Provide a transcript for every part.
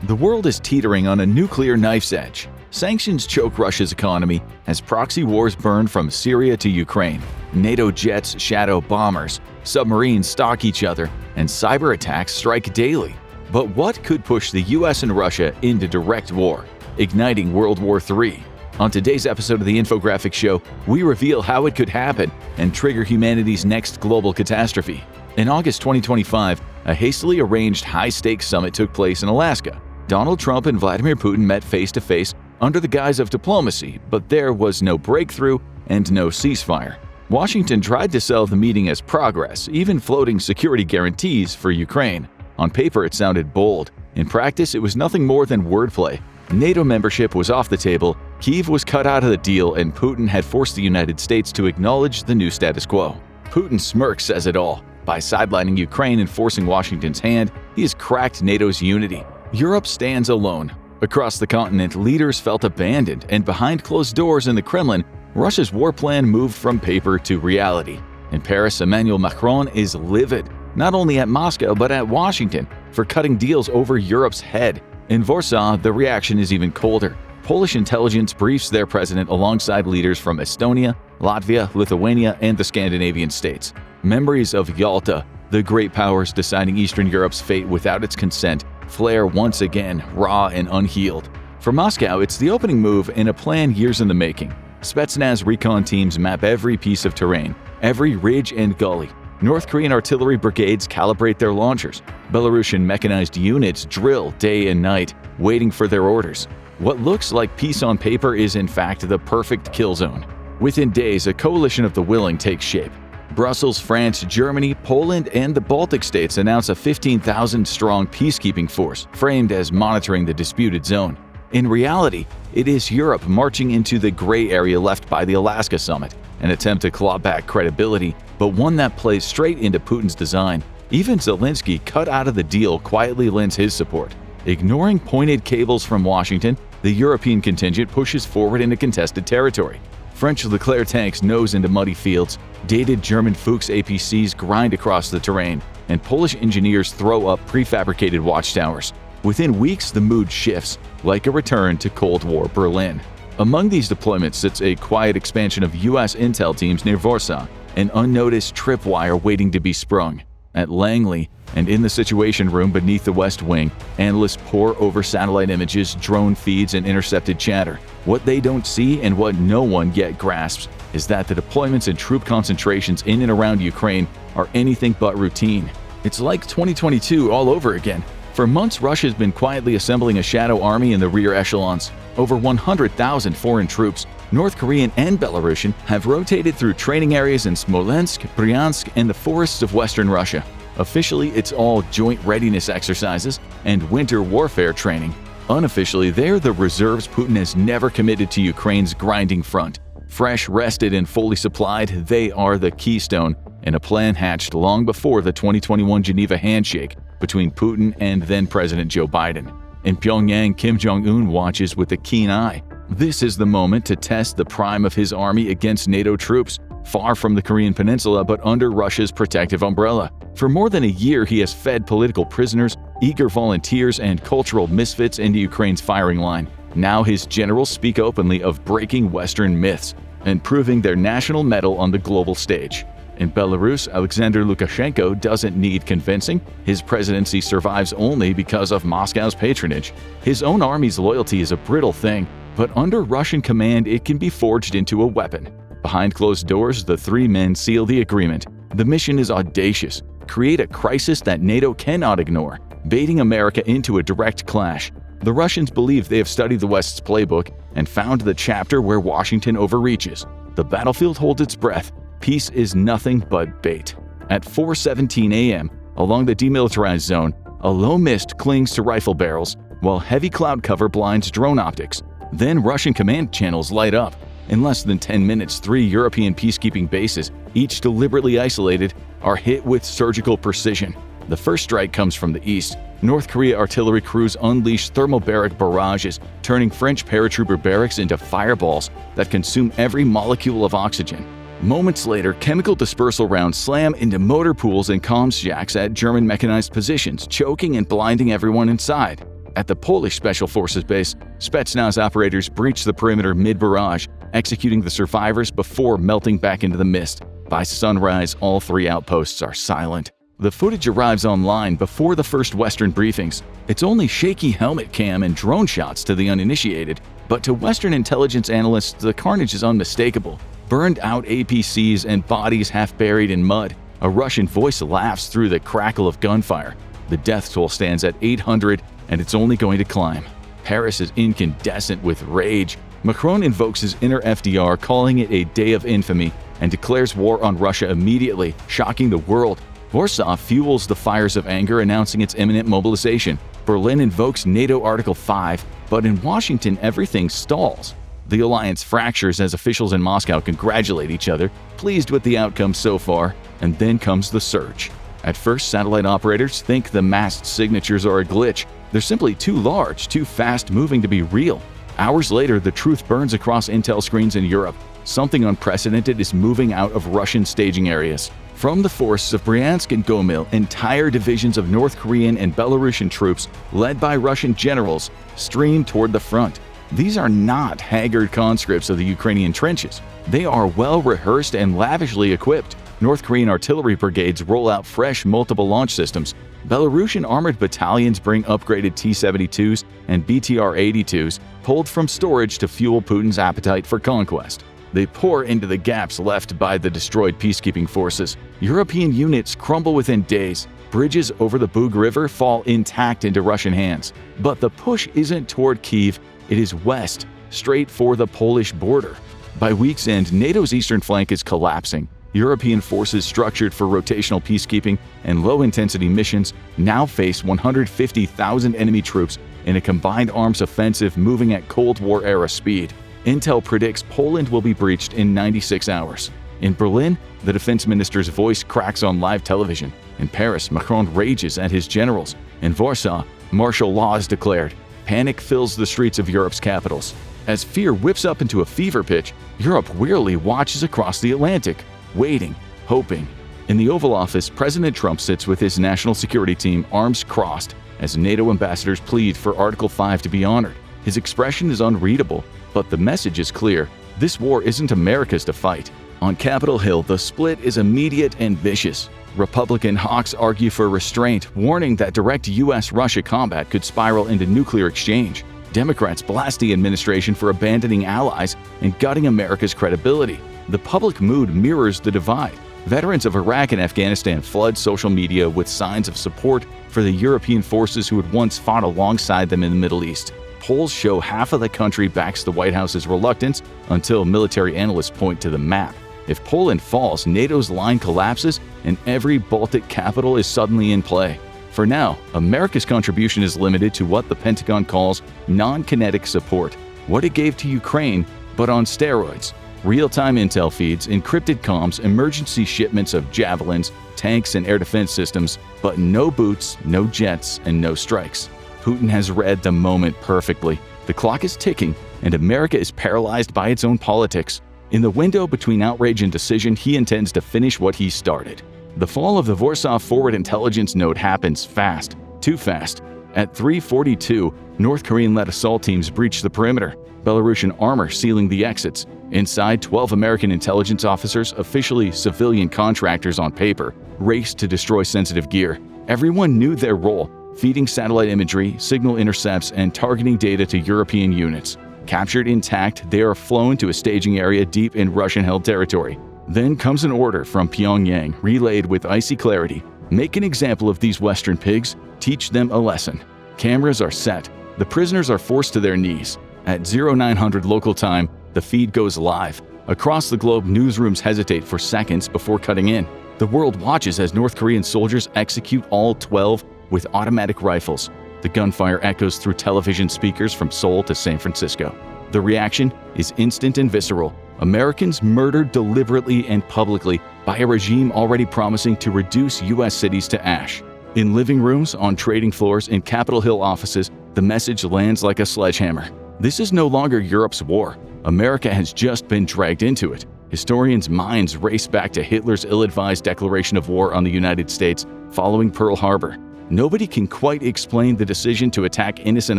The world is teetering on a nuclear knife's edge. Sanctions choke Russia's economy as proxy wars burn from Syria to Ukraine. NATO jets shadow bombers, submarines stalk each other, and cyber attacks strike daily. But what could push the US and Russia into direct war, igniting World War III? On today's episode of the Infographics Show, we reveal how it could happen and trigger humanity's next global catastrophe. In August 2025, a hastily arranged high-stakes summit took place in Alaska. Donald Trump and Vladimir Putin met face-to-face under the guise of diplomacy, but there was no breakthrough and no ceasefire. Washington tried to sell the meeting as progress, even floating security guarantees for Ukraine. On paper, it sounded bold. In practice, it was nothing more than wordplay. NATO membership was off the table, Kyiv was cut out of the deal, and Putin had forced the United States to acknowledge the new status quo. Putin's smirk says it all. By sidelining Ukraine and forcing Washington's hand, he has cracked NATO's unity. Europe stands alone. Across the continent, leaders felt abandoned, and behind closed doors in the Kremlin, Russia's war plan moved from paper to reality. In Paris, Emmanuel Macron is livid, not only at Moscow but at Washington, for cutting deals over Europe's head. In Warsaw, the reaction is even colder. Polish intelligence briefs their president alongside leaders from Estonia, Latvia, Lithuania, and the Scandinavian states. Memories of Yalta, the great powers deciding Eastern Europe's fate without its consent, flare once again, raw and unhealed. For Moscow, it's the opening move in a plan years in the making. Spetsnaz recon teams map every piece of terrain, every ridge and gully. North Korean artillery brigades calibrate their launchers. Belarusian mechanized units drill day and night, waiting for their orders. What looks like peace on paper is in fact the perfect kill zone. Within days, a coalition of the willing takes shape. Brussels, France, Germany, Poland, and the Baltic states announce a 15,000-strong peacekeeping force, framed as monitoring the disputed zone. In reality, it is Europe marching into the gray area left by the Alaska summit, an attempt to claw back credibility, but one that plays straight into Putin's design. Even Zelensky, cut out of the deal, quietly lends his support. Ignoring pointed cables from Washington, the European contingent pushes forward into contested territory. French Leclerc tanks nose into muddy fields, dated German Fuchs APCs grind across the terrain, and Polish engineers throw up prefabricated watchtowers. Within weeks, the mood shifts, like a return to Cold War Berlin. Among these deployments sits a quiet expansion of U.S. intel teams near Warsaw, an unnoticed tripwire waiting to be sprung. At Langley, and in the Situation Room beneath the West Wing, analysts pore over satellite images, drone feeds, and intercepted chatter. What they don't see and what no one yet grasps is that the deployments and troop concentrations in and around Ukraine are anything but routine. It's like 2022 all over again. For months, Russia's been quietly assembling a shadow army in the rear echelons. Over 100,000 foreign troops, North Korean and Belarusian, have rotated through training areas in Smolensk, Bryansk, and the forests of western Russia. Officially, it's all joint readiness exercises and winter warfare training. Unofficially, they're the reserves Putin has never committed to Ukraine's grinding front. Fresh, rested, and fully supplied, they are the keystone in a plan hatched long before the 2021 Geneva handshake between Putin and then-President Joe Biden. In Pyongyang, Kim Jong-un watches with a keen eye. This is the moment to test the prime of his army against NATO troops, far from the Korean peninsula but under Russia's protective umbrella. For more than a year, he has fed political prisoners, eager volunteers, and cultural misfits into Ukraine's firing line. Now his generals speak openly of breaking Western myths and proving their national mettle on the global stage. In Belarus, Alexander Lukashenko doesn't need convincing. His presidency survives only because of Moscow's patronage. His own army's loyalty is a brittle thing, but under Russian command it can be forged into a weapon. Behind closed doors, the three men seal the agreement. The mission is audacious: create a crisis that NATO cannot ignore, baiting America into a direct clash. The Russians believe they have studied the West's playbook and found the chapter where Washington overreaches. The battlefield holds its breath. Peace is nothing but bait. At 4:17 a.m., along the demilitarized zone, a low mist clings to rifle barrels, while heavy cloud cover blinds drone optics. Then Russian command channels light up. In less than 10 minutes, 3 European peacekeeping bases, each deliberately isolated, are hit with surgical precision. The first strike comes from the east. North Korea artillery crews unleash thermobaric barrages, turning French paratrooper barracks into fireballs that consume every molecule of oxygen. Moments later, chemical dispersal rounds slam into motor pools and comms jacks at German mechanized positions, choking and blinding everyone inside. At the Polish Special Forces base, Spetsnaz operators breach the perimeter mid-barrage, executing the survivors before melting back into the mist. By sunrise, all 3 outposts are silent. The footage arrives online before the first Western briefings. It's only shaky helmet cam and drone shots to the uninitiated, but to Western intelligence analysts, the carnage is unmistakable. Burned out APCs and bodies half buried in mud. A Russian voice laughs through the crackle of gunfire. The death toll stands at 800, and it's only going to climb. Paris is incandescent with rage. Macron invokes his inner FDR, calling it a day of infamy, and declares war on Russia immediately, shocking the world. Warsaw fuels the fires of anger, announcing its imminent mobilization. Berlin invokes NATO Article 5, but in Washington everything stalls. The alliance fractures as officials in Moscow congratulate each other, pleased with the outcome so far, and then comes the surge. At first, satellite operators think the massed signatures are a glitch. They're simply too large, too fast-moving to be real. Hours later, the truth burns across intel screens in Europe. Something unprecedented is moving out of Russian staging areas. From the forests of Bryansk and Gomel, entire divisions of North Korean and Belarusian troops, led by Russian generals, stream toward the front. These are not haggard conscripts of the Ukrainian trenches. They are well-rehearsed and lavishly equipped. North Korean artillery brigades roll out fresh multiple launch systems. Belarusian armored battalions bring upgraded T-72s and BTR-82s, pulled from storage to fuel Putin's appetite for conquest. They pour into the gaps left by the destroyed peacekeeping forces. European units crumble within days. Bridges over the Bug River fall intact into Russian hands. But the push isn't toward Kyiv, it is west, straight for the Polish border. By week's end, NATO's eastern flank is collapsing. European forces structured for rotational peacekeeping and low-intensity missions now face 150,000 enemy troops in a combined arms offensive moving at Cold War-era speed. Intel predicts Poland will be breached in 96 hours. In Berlin, the defense minister's voice cracks on live television. In Paris, Macron rages at his generals. In Warsaw, martial law is declared. Panic fills the streets of Europe's capitals. As fear whips up into a fever pitch, Europe wearily watches across the Atlantic, waiting, hoping. In the Oval Office, President Trump sits with his national security team, arms crossed, as NATO ambassadors plead for Article 5 to be honored. His expression is unreadable, but the message is clear. This war isn't America's to fight. On Capitol Hill, the split is immediate and vicious. Republican hawks argue for restraint, warning that direct U.S.-Russia combat could spiral into nuclear exchange. Democrats blast the administration for abandoning allies and gutting America's credibility. The public mood mirrors the divide. Veterans of Iraq and Afghanistan flood social media with signs of support for the European forces who had once fought alongside them in the Middle East. Polls show half of the country backs the White House's reluctance until military analysts point to the map. If Poland falls, NATO's line collapses and every Baltic capital is suddenly in play. For now, America's contribution is limited to what the Pentagon calls non-kinetic support, what it gave to Ukraine, but on steroids. Real-time intel feeds, encrypted comms, emergency shipments of javelins, tanks, and air defense systems, but no boots, no jets, and no strikes. Putin has read the moment perfectly. The clock is ticking, and America is paralyzed by its own politics. In the window between outrage and decision, he intends to finish what he started. The fall of the Warsaw Forward Intelligence Node happens fast, too fast. At 3:42, North Korean-led assault teams breach the perimeter, Belarusian armor sealing the exits. Inside, 12 American intelligence officers, officially civilian contractors on paper, raced to destroy sensitive gear. Everyone knew their role, feeding satellite imagery, signal intercepts, and targeting data to European units. Captured intact, they are flown to a staging area deep in Russian-held territory. Then comes an order from Pyongyang, relayed with icy clarity. Make an example of these Western pigs, teach them a lesson. Cameras are set. The prisoners are forced to their knees. At 0900 local time, the feed goes live. Across the globe, newsrooms hesitate for seconds before cutting in. The world watches as North Korean soldiers execute all 12 with automatic rifles. The gunfire echoes through television speakers from Seoul to San Francisco. The reaction is instant and visceral. Americans murdered deliberately and publicly by a regime already promising to reduce U.S. cities to ash. In living rooms, on trading floors, in Capitol Hill offices, the message lands like a sledgehammer. This is no longer Europe's war. America has just been dragged into it. Historians' minds race back to Hitler's ill-advised declaration of war on the United States following Pearl Harbor. Nobody can quite explain the decision to attack innocent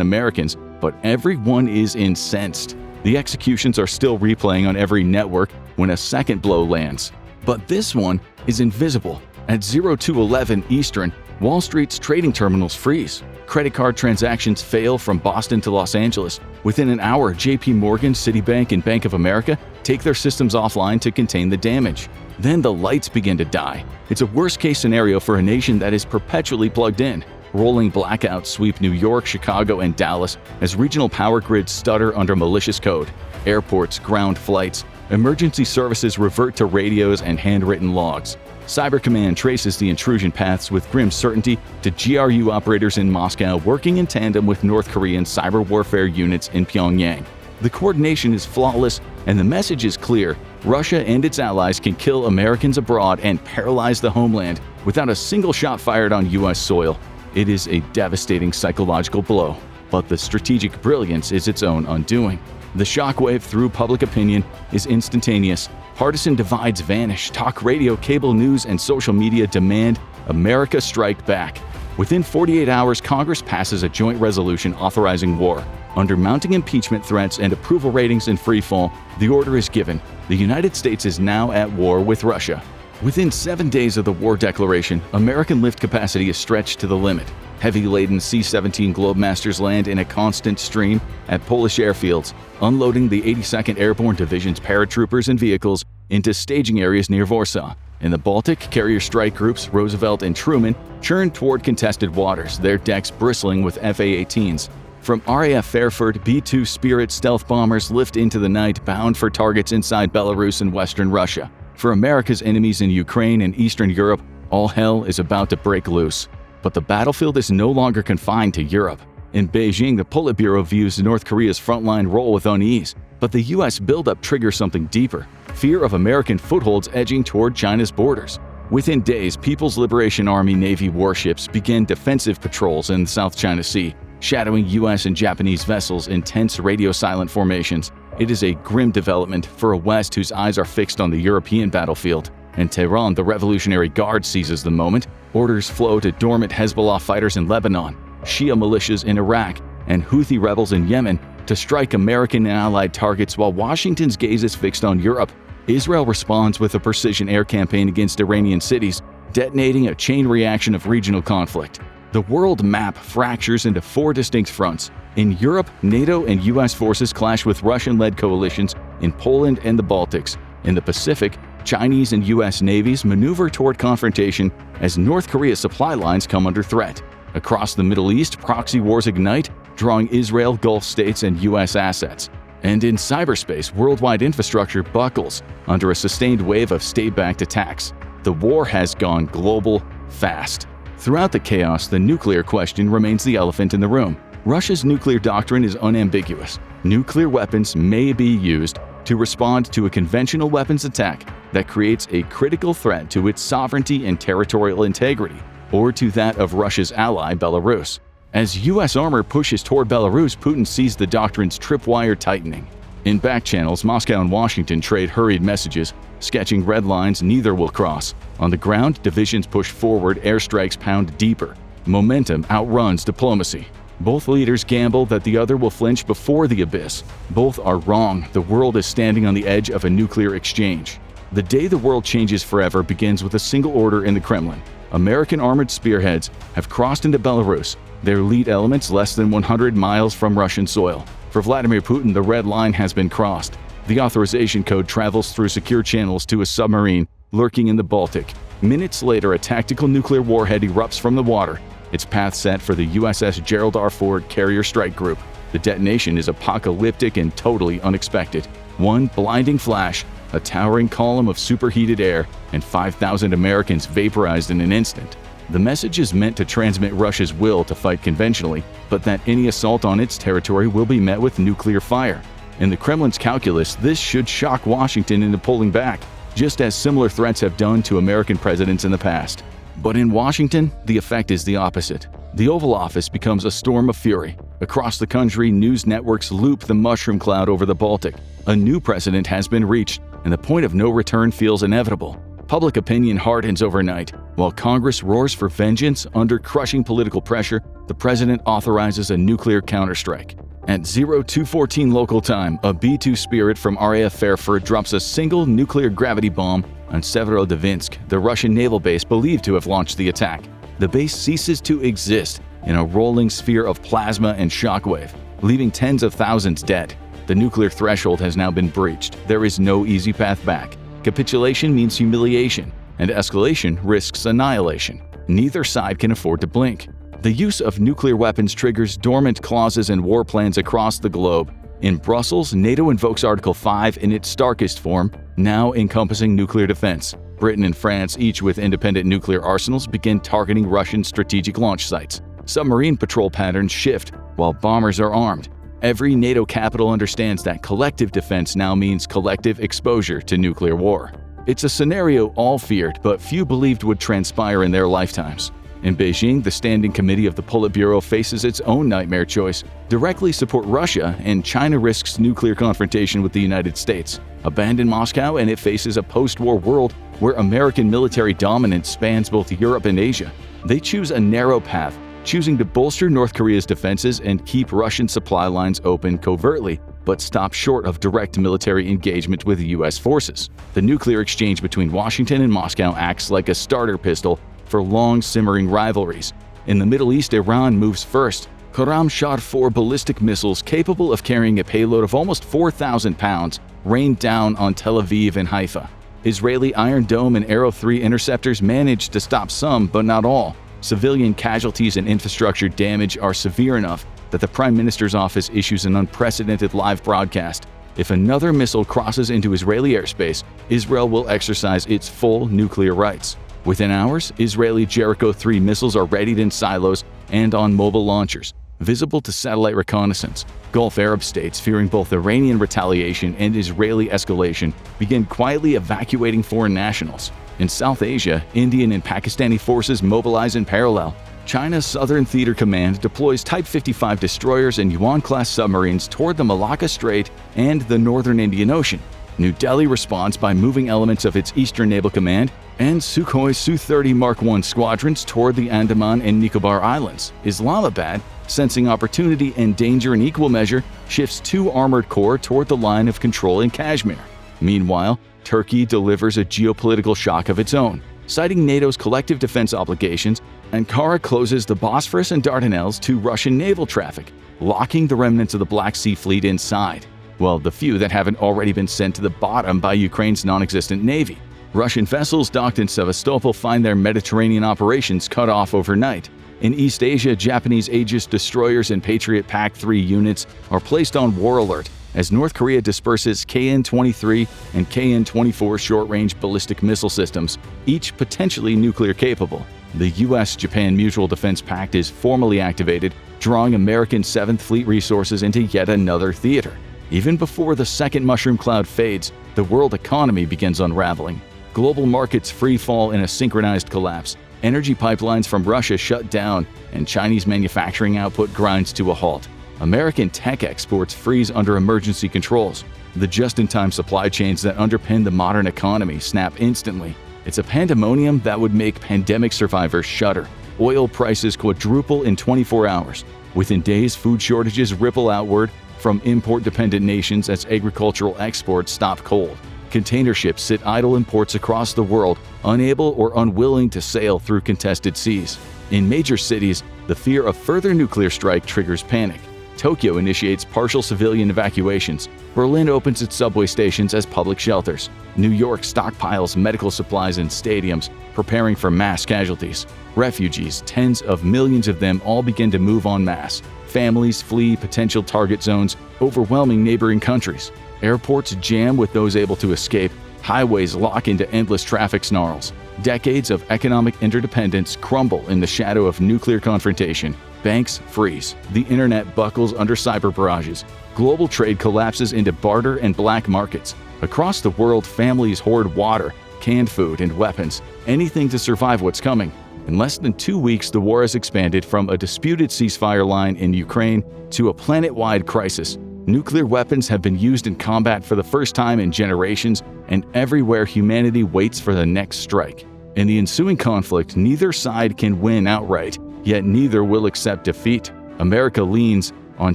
Americans, but everyone is incensed. The executions are still replaying on every network when a second blow lands. But this one is invisible. At 02:11 Eastern, Wall Street's trading terminals freeze. Credit card transactions fail from Boston to Los Angeles. Within an hour, JP Morgan, Citibank, and Bank of America take their systems offline to contain the damage. Then the lights begin to die. It's a worst-case scenario for a nation that is perpetually plugged in. Rolling blackouts sweep New York, Chicago, and Dallas as regional power grids stutter under malicious code. Airports ground flights. Emergency services revert to radios and handwritten logs. Cyber Command traces the intrusion paths with grim certainty to GRU operators in Moscow working in tandem with North Korean cyber warfare units in Pyongyang. The coordination is flawless, and the message is clear. Russia and its allies can kill Americans abroad and paralyze the homeland without a single shot fired on U.S. soil. It is a devastating psychological blow, but the strategic brilliance is its own undoing. The shockwave through public opinion is instantaneous. Partisan divides vanish. Talk radio, cable news, and social media demand America strike back. Within 48 hours, Congress passes a joint resolution authorizing war. Under mounting impeachment threats and approval ratings in freefall, the order is given. The United States is now at war with Russia. Within 7 days of the war declaration, American lift capacity is stretched to the limit. Heavy-laden C-17 Globemasters land in a constant stream at Polish airfields, unloading the 82nd Airborne Division's paratroopers and vehicles into staging areas near Warsaw. In the Baltic, carrier strike groups Roosevelt and Truman churn toward contested waters, their decks bristling with F-A-18s. From RAF Fairford, B-2 Spirit stealth bombers lift into the night bound for targets inside Belarus and western Russia. For America's enemies in Ukraine and Eastern Europe, all hell is about to break loose. But the battlefield is no longer confined to Europe. In Beijing, the Politburo views North Korea's frontline role with unease, but the U.S. buildup triggers something deeper: fear of American footholds edging toward China's borders. Within days, People's Liberation Army Navy warships begin defensive patrols in the South China Sea, shadowing U.S. and Japanese vessels in tense radio-silent formations. It is a grim development for a West whose eyes are fixed on the European battlefield. In Tehran, the Revolutionary Guard seizes the moment. Orders flow to dormant Hezbollah fighters in Lebanon, Shia militias in Iraq, and Houthi rebels in Yemen to strike American and Allied targets while Washington's gaze is fixed on Europe. Israel responds with a precision air campaign against Iranian cities, detonating a chain reaction of regional conflict. The world map fractures into 4 distinct fronts. In Europe, NATO and U.S. forces clash with Russian-led coalitions in Poland and the Baltics. In the Pacific, Chinese and U.S. navies maneuver toward confrontation as North Korea's supply lines come under threat. Across the Middle East, proxy wars ignite, drawing Israel, Gulf states, and U.S. assets. And in cyberspace, worldwide infrastructure buckles under a sustained wave of state-backed attacks. The war has gone global fast. Throughout the chaos, the nuclear question remains the elephant in the room. Russia's nuclear doctrine is unambiguous. Nuclear weapons may be used to respond to a conventional weapons attack that creates a critical threat to its sovereignty and territorial integrity, or to that of Russia's ally, Belarus. As U.S. armor pushes toward Belarus, Putin sees the doctrine's tripwire tightening. In back channels, Moscow and Washington trade hurried messages, sketching red lines neither will cross. On the ground, divisions push forward, airstrikes pound deeper. Momentum outruns diplomacy. Both leaders gamble that the other will flinch before the abyss. Both are wrong. The world is standing on the edge of a nuclear exchange. The day the world changes forever begins with a single order in the Kremlin. American armored spearheads have crossed into Belarus, their lead elements less than 100 miles from Russian soil. For Vladimir Putin, the red line has been crossed. The authorization code travels through secure channels to a submarine lurking in the Baltic. Minutes later, a tactical nuclear warhead erupts from the water, its path set for the USS Gerald R. Ford carrier strike group. The detonation is apocalyptic and totally unexpected. One blinding flash, a towering column of superheated air, and 5,000 Americans vaporized in an instant. The message is meant to transmit Russia's will to fight conventionally, but that any assault on its territory will be met with nuclear fire. In the Kremlin's calculus, this should shock Washington into pulling back, just as similar threats have done to American presidents in the past. But in Washington, the effect is the opposite. The Oval Office becomes a storm of fury. Across the country, news networks loop the mushroom cloud over the Baltic. A new precedent has been reached, and the point of no return feels inevitable. Public opinion hardens overnight. While Congress roars for vengeance under crushing political pressure, the president authorizes a nuclear counterstrike. At 0214 local time, a B-2 Spirit from RAF Fairford drops a single nuclear gravity bomb on Severodvinsk, the Russian naval base believed to have launched the attack. The base ceases to exist in a rolling sphere of plasma and shockwave, leaving tens of thousands dead. The nuclear threshold has now been breached. There is no easy path back. Capitulation means humiliation, and escalation risks annihilation. Neither side can afford to blink. The use of nuclear weapons triggers dormant clauses and war plans across the globe. In Brussels, NATO invokes Article 5 in its starkest form, now encompassing nuclear defense. Britain and France, each with independent nuclear arsenals, begin targeting Russian strategic launch sites. Submarine patrol patterns shift, while bombers are armed. Every NATO capital understands that collective defense now means collective exposure to nuclear war. It's a scenario all feared, but few believed would transpire in their lifetimes. In Beijing, the Standing Committee of the Politburo faces its own nightmare choice: directly support Russia, and China risks nuclear confrontation with the United States. Abandon Moscow, and it faces a post-war world where American military dominance spans both Europe and Asia. They choose a narrow path, choosing to bolster North Korea's defenses and keep Russian supply lines open covertly, but stop short of direct military engagement with U.S. forces. The nuclear exchange between Washington and Moscow acts like a starter pistol for long-simmering rivalries. In the Middle East, Iran moves first. Khorramshahr-4 ballistic missiles capable of carrying a payload of almost 4,000 pounds rained down on Tel Aviv and Haifa. Israeli Iron Dome and Arrow 3 interceptors managed to stop some, but not all. Civilian casualties and infrastructure damage are severe enough that the Prime Minister's office issues an unprecedented live broadcast. If another missile crosses into Israeli airspace, Israel will exercise its full nuclear rights. Within hours, Israeli Jericho 3 missiles are readied in silos and on mobile launchers, visible to satellite reconnaissance. Gulf Arab states, fearing both Iranian retaliation and Israeli escalation, begin quietly evacuating foreign nationals. In South Asia, Indian and Pakistani forces mobilize in parallel. China's Southern Theater Command deploys Type 55 destroyers and Yuan-class submarines toward the Malacca Strait and the northern Indian Ocean. New Delhi responds by moving elements of its Eastern Naval Command and Sukhoi Su-30 Mark I squadrons toward the Andaman and Nicobar Islands. Islamabad, sensing opportunity and danger in equal measure, shifts 2 armored corps toward the line of control in Kashmir. Meanwhile, Turkey delivers a geopolitical shock of its own. Citing NATO's collective defense obligations, Ankara closes the Bosphorus and Dardanelles to Russian naval traffic, locking the remnants of the Black Sea Fleet inside. Well, the few that haven't already been sent to the bottom by Ukraine's non-existent navy. Russian vessels docked in Sevastopol find their Mediterranean operations cut off overnight. In East Asia, Japanese Aegis destroyers and Patriot PAC-3 units are placed on war alert as North Korea disperses KN-23 and KN-24 short-range ballistic missile systems, each potentially nuclear capable. The U.S.-Japan Mutual Defense Pact is formally activated, drawing American 7th Fleet resources into yet another theater. Even before the second mushroom cloud fades, the world economy begins unraveling. Global markets free-fall in a synchronized collapse. Energy pipelines from Russia shut down, and Chinese manufacturing output grinds to a halt. American tech exports freeze under emergency controls. The just-in-time supply chains that underpin the modern economy snap instantly. It's a pandemonium that would make pandemic survivors shudder. Oil prices quadruple in 24 hours. Within days, food shortages ripple outward from import-dependent nations as agricultural exports stop cold. Container ships sit idle in ports across the world, unable or unwilling to sail through contested seas. In major cities, the fear of further nuclear strike triggers panic. Tokyo initiates partial civilian evacuations. Berlin opens its subway stations as public shelters. New York stockpiles medical supplies in stadiums, preparing for mass casualties. Refugees, tens of millions of them, all begin to move en masse. Families flee potential target zones, overwhelming neighboring countries. Airports jam with those able to escape. Highways lock into endless traffic snarls. Decades of economic interdependence crumble in the shadow of nuclear confrontation. Banks freeze. The internet buckles under cyber barrages. Global trade collapses into barter and black markets. Across the world, families hoard water, canned food, and weapons, anything to survive what's coming. In less than 2 weeks, the war has expanded from a disputed ceasefire line in Ukraine to a planet-wide crisis. Nuclear weapons have been used in combat for the first time in generations, and everywhere humanity waits for the next strike. In the ensuing conflict, neither side can win outright, yet neither will accept defeat. America leans on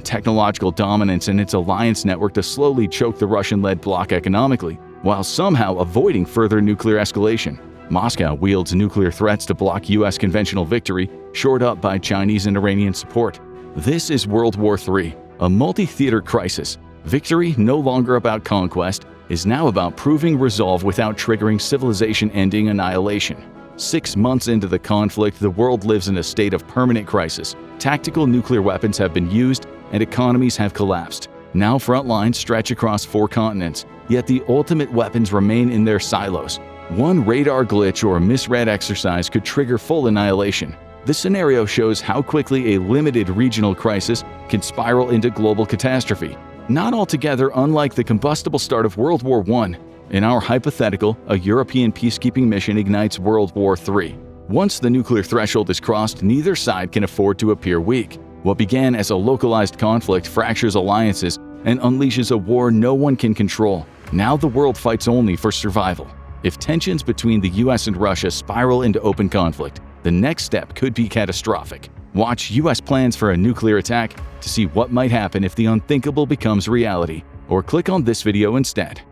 technological dominance and its alliance network to slowly choke the Russian-led bloc economically, while somehow avoiding further nuclear escalation. Moscow wields nuclear threats to block U.S. conventional victory, shored up by Chinese and Iranian support. This is World War III, a multi-theater crisis. Victory, no longer about conquest, is now about proving resolve without triggering civilization-ending annihilation. 6 months into the conflict, the world lives in a state of permanent crisis. Tactical nuclear weapons have been used, and economies have collapsed. Now front lines stretch across 4 continents, yet the ultimate weapons remain in their silos. One radar glitch or misread exercise could trigger full annihilation. This scenario shows how quickly a limited regional crisis can spiral into global catastrophe. Not altogether unlike the combustible start of World War I. In our hypothetical, a European peacekeeping mission ignites World War III. Once the nuclear threshold is crossed, neither side can afford to appear weak. What began as a localized conflict fractures alliances and unleashes a war no one can control. Now the world fights only for survival. If tensions between the US and Russia spiral into open conflict, the next step could be catastrophic. Watch US plans for a nuclear attack to see what might happen if the unthinkable becomes reality, or click on this video instead.